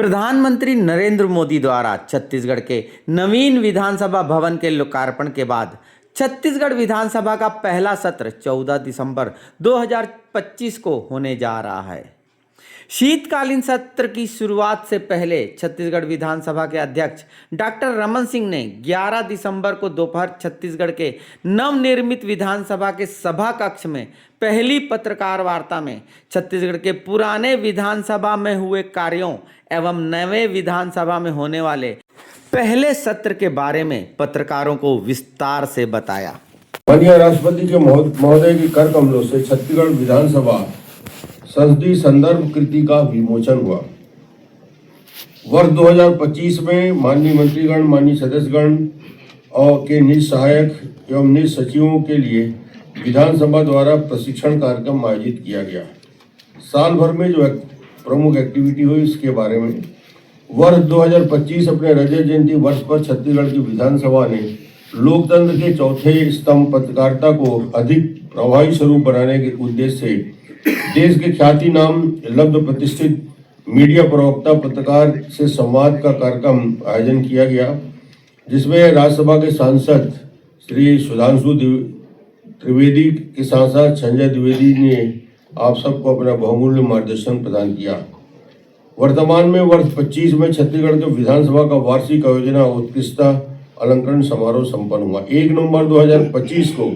प्रधानमंत्री नरेंद्र मोदी द्वारा छत्तीसगढ़ के नवीन विधानसभा भवन के लोकार्पण के बाद छत्तीसगढ़ विधानसभा का पहला सत्र 14 दिसंबर 2025 को होने जा रहा है। शीतकालीन सत्र की शुरुआत से पहले छत्तीसगढ़ विधानसभा के अध्यक्ष डॉक्टर रमन सिंह ने 11 दिसंबर को दोपहर छत्तीसगढ़ के नवनिर्मित विधानसभा के सभा कक्ष में पहली पत्रकार वार्ता में छत्तीसगढ़ के पुराने विधानसभा में हुए कार्यों एवं नए विधानसभा में होने वाले पहले सत्र के बारे में पत्रकारों को विस्तार से बताया। माननीय राष्ट्रपति के महोदय की कर कमलों से छत्तीसगढ़ विधानसभा संसदीय संदर्भ कृति का विमोचन हुआ। वर्ष 2025 में माननीय मंत्रीगण, माननीय सदस्यगण और के निज सहायक एवं निज सचिवों के लिए विधानसभा द्वारा प्रशिक्षण कार्यक्रम आयोजित किया गया। साल भर में जो प्रमुख एक्टिविटी हुई इसके बारे में वर्ष 2025 अपने रजत जयंती वर्ष पर छत्तीसगढ़ की विधानसभा ने लोकतंत्र के चौथे स्तंभ पत्रकारिता को अधिक प्रभावी स्वरूप बनाने के उद्देश्य से देश के ख्याति नाम लब्ध प्रतिष्ठित मीडिया प्रवक्ता पत्रकार से संवाद का कार्यक्रम आयोजन किया गया, जिसमें राज्यसभा के सांसद श्री सुधांशु त्रिवेदी के साथ साथ संजय द्विवेदी ने आप सबको अपना बहुमूल्य मार्गदर्शन प्रदान किया। वर्तमान में वर्ष 25 में छत्तीसगढ़ के विधानसभा का वार्षिक आयोजना उत्कृष्टता अलंकरण समारोह संपन्न हुआ। 1 नवंबर 2025 को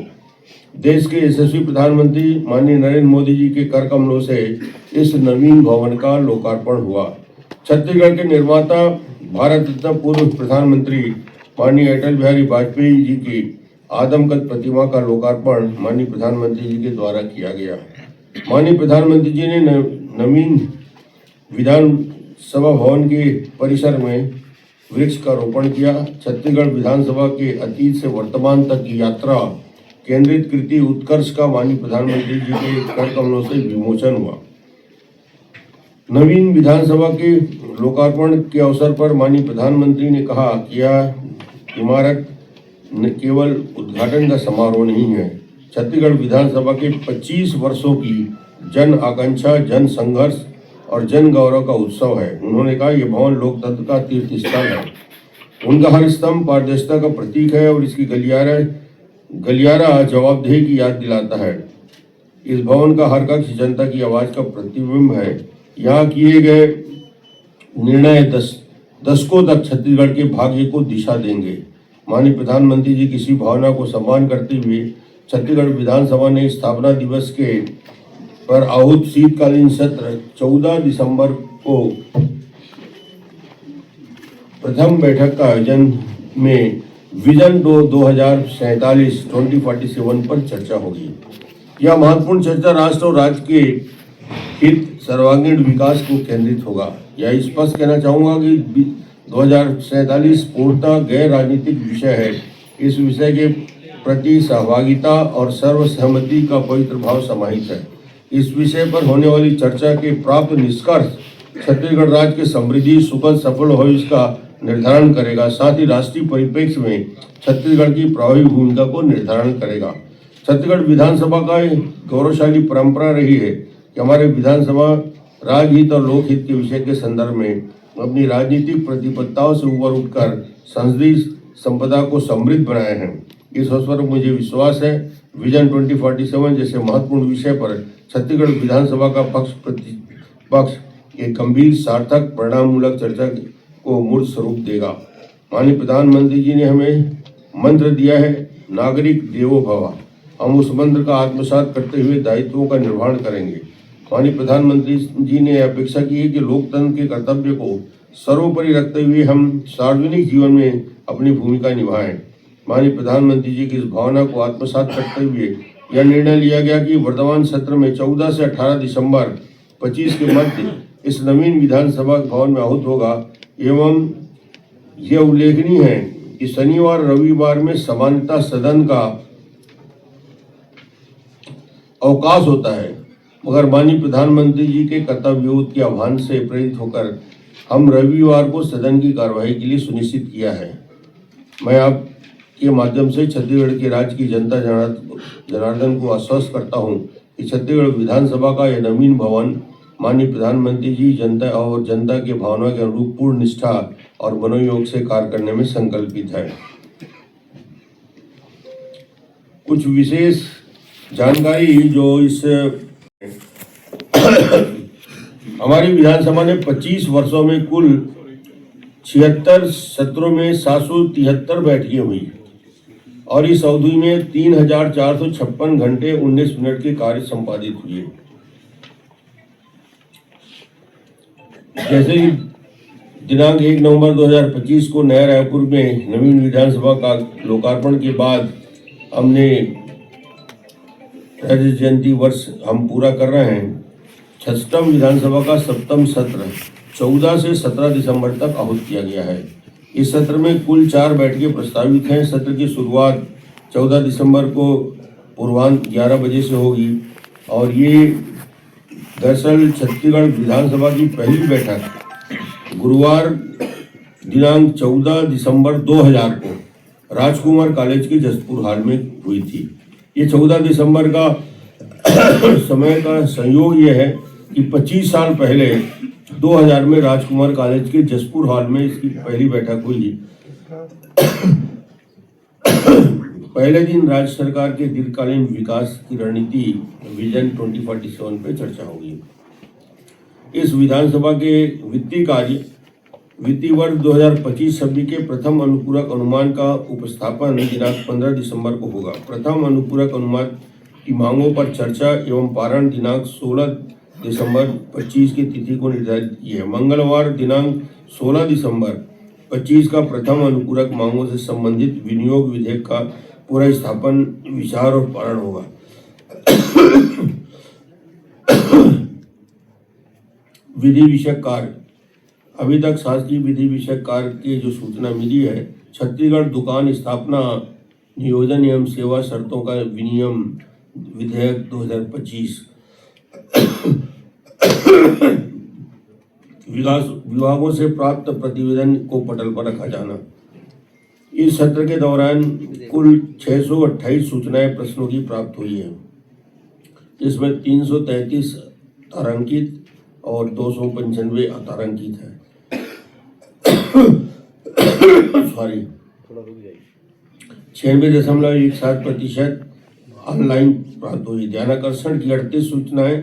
देश के यशस्वी प्रधानमंत्री माननीय नरेंद्र मोदी जी के कर कमलों से इस नवीन भवन का लोकार्पण हुआ। छत्तीसगढ़ के निर्माता भारत रत्न पूर्व प्रधानमंत्री माननीय अटल बिहारी वाजपेयी जी की आदमकद प्रतिमा का लोकार्पण माननीय प्रधानमंत्री जी के द्वारा किया गया। माननीय प्रधानमंत्री जी ने नवीन विधानसभा भवन के परिसर में वृक्ष का रोपण किया। छत्तीसगढ़ विधानसभा के अतीत से वर्तमान तक की यात्रा केंद्रित कृति उत्कर्ष का माननीय प्रधानमंत्री जी के कर कमलों से विमोचन हुआ। नवीन विधानसभा के लोकार्पण के अवसर पर माननीय प्रधानमंत्री ने कहा कि यह इमारत न केवल उद्घाटन का समारोह नहीं है, छत्तीसगढ़ विधानसभा के 25 वर्षों की जन आकांक्षा, जन संघर्ष और जन गौरव का उत्सव है। उन्होंने कहा यह भवन लोकतंत्र का तीर्थ स्थल है। उनका हर स्तंभ पारदर्शिता का प्रतीक है और इसकी गलियारा जवाबदेही की याद दिलाता है। इस भवन का हर कक्ष जनता की आवाज का प्रतिबिंब है। यहाँ किए गए निर्णय दशकों तक छत्तीसगढ़ के भाग्य को दिशा देंगे। माननीय प्रधानमंत्री जी की इसी भावना को सम्मान करते हुए छत्तीसगढ़ विधानसभा ने स्थापना दिवस के पर आहूत शीतकालीन सत्र 14 दिसंबर को प्रथम बैठक का आयोजन में विजन 2047 पर चर्चा होगी। यह महत्वपूर्ण चर्चा राष्ट्र और राज्य के हित सर्वांगीण विकास को केंद्रित होगा। यह स्पष्ट कहना चाहूँगा कि 2047 पूर्णतः गैर राजनीतिक विषय है। इस विषय के प्रति सहभागिता और सर्वसहमति का पवित्र भाव समाहित है। इस विषय पर होने वाली चर्चा के प्राप्त निष्कर्ष छत्तीसगढ़ राज्य के समृद्धि, सुखद, सफल भविष्य का निर्धारण करेगा, साथ ही राष्ट्रीय परिप्रेक्ष्य में छत्तीसगढ़ की प्रभावी भूमिका को निर्धारण करेगा। छत्तीसगढ़ विधानसभा का गौरवशाली परंपरा रही है कि हमारे विधानसभा राजहित और लोकहित के विषय के संदर्भ में अपनी राजनीतिक प्रतिबद्धताओं से ऊपर उठकर संसदीय संपदा को समृद्ध बनाए हैं। इस अवसर पर मुझे विश्वास है विजन 2047 जैसे महत्वपूर्ण विषय पर छत्तीसगढ़ विधानसभा का पक्ष प्रतिपक्ष एक गंभीर, सार्थक, परिणाममूलक चर्चा को मूर्त स्वरूप देगा। माननीय प्रधानमंत्री जी ने हमें मंत्र दिया है, नागरिक देवो भव। हम उस मंत्र का आत्मसात करते हुए दायित्वों का निर्वहन करेंगे। माननीय प्रधानमंत्री जी ने अपेक्षा की है कि लोकतंत्र के कर्तव्य को सर्वोपरि रखते हुए हम सार्वजनिक जीवन में अपनी भूमिका निभाएं। माननीय प्रधानमंत्री जी की इस भावना को आत्मसात करते हुए यह निर्णय लिया गया कि वर्तमान सत्र में 14 से 18 दिसंबर 25 के मध्य इस नवीन विधानसभा भवन में आहूत होगा। एवं यह उल्लेखनीय है कि शनिवार रविवार में सामान्यतः सदन का अवकाश होता है, मगर माननीय प्रधानमंत्री जी के कर्तव्योत के आह्वान से प्रेरित होकर हम रविवार को सदन की कार्यवाही के लिए सुनिश्चित किया है। मैं आप के माध्यम से छत्तीसगढ़ के राज्य की जनता जनार्दन को आश्वस्त करता हूं कि छत्तीसगढ़ विधानसभा का यह नवीन भवन माननीय प्रधानमंत्री जी जनता के भावना के अनुरूप पूर्ण निष्ठा और मनोयोग से कार्य करने में संकल्पित है। कुछ विशेष जानकारी जो इस हमारी विधानसभा ने 25 वर्षों में कुल 76 सत्रों में 773 बैठकें हुई और इस अवधि में 3456 घंटे 19 मिनट के कार्य संपादित हुए। जैसे कि दिनांक 1 नवंबर 2025 को नया रायपुर में नवीन विधानसभा का लोकार्पण के बाद हमने रजत जयंती वर्ष हम पूरा कर रहे हैं। 66वीं विधानसभा का 7वां सत्र 14 से 17 दिसंबर तक आहूत किया गया है। इस सत्र में कुल 4 बैठकें प्रस्तावित हैं। सत्र की शुरुआत 14 दिसंबर को पूर्वाह्न 11 बजे से होगी और ये दरअसल छत्तीसगढ़ विधानसभा की पहली बैठक गुरुवार दिनांक 14 दिसंबर 2000 को राजकुमार कॉलेज के जसपुर हॉल में हुई थी। ये 14 दिसंबर का समय का संयोग ये है कि 25 साल पहले 2000 में राजकुमार कॉलेज के जसपुर हॉल में इसकी पहली बैठक हुई। पहले दिन राज्य सरकार के दीर्घकालीन विकास की रणनीति विजन 2047 पे चर्चा होगी। इस विधानसभा के वित्तीय वर्ष 2025-26 के प्रथम अनुपूरक अनुमान का उपस्थापन दिनांक 15 दिसंबर को होगा। प्रथम अनुपूरक अनुमान की मांगों पर चर्चा एवं पारण दिनांक 16 दिसंबर 25 की तिथि को निर्धारित की है। मंगलवार दिनांक 16 दिसंबर 25 का प्रथम अनुपूरक मांगों से संबंधित विनियोग विधेयक का पूरा स्थापन विचार और पारण होगा। विधि विषयक कार्य अभी तक शासकीय विधि विषयक कार्य की जो सूचना मिली है, छत्तीसगढ़ दुकान स्थापना नियोजन एवं सेवा शर्तों का विनियम विधेयक 2025 विभागों से प्राप्त प्रतिवेदन को पटल पर रखा जाना। इस सत्र के दौरान कुल 628 सूचनाएं प्रश्नों की प्राप्त हुई है। इसमें 333 तारांकित और 295 अतारांकित है। सॉरी 96.17% ऑनलाइन प्राप्त हुई। ध्यानाकर्षण की 38 सूचनाएं,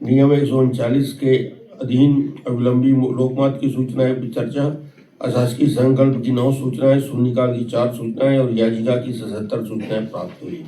नियम 139 के अधीन अविलंबी लोकमत की सूचनाएं पर चर्चा, अशासकीय संकल्प की 9 सूचनाएं, शून्यकाल की 4 सूचनाएं और याचिका की 77 सूचनाएं प्राप्त हुई।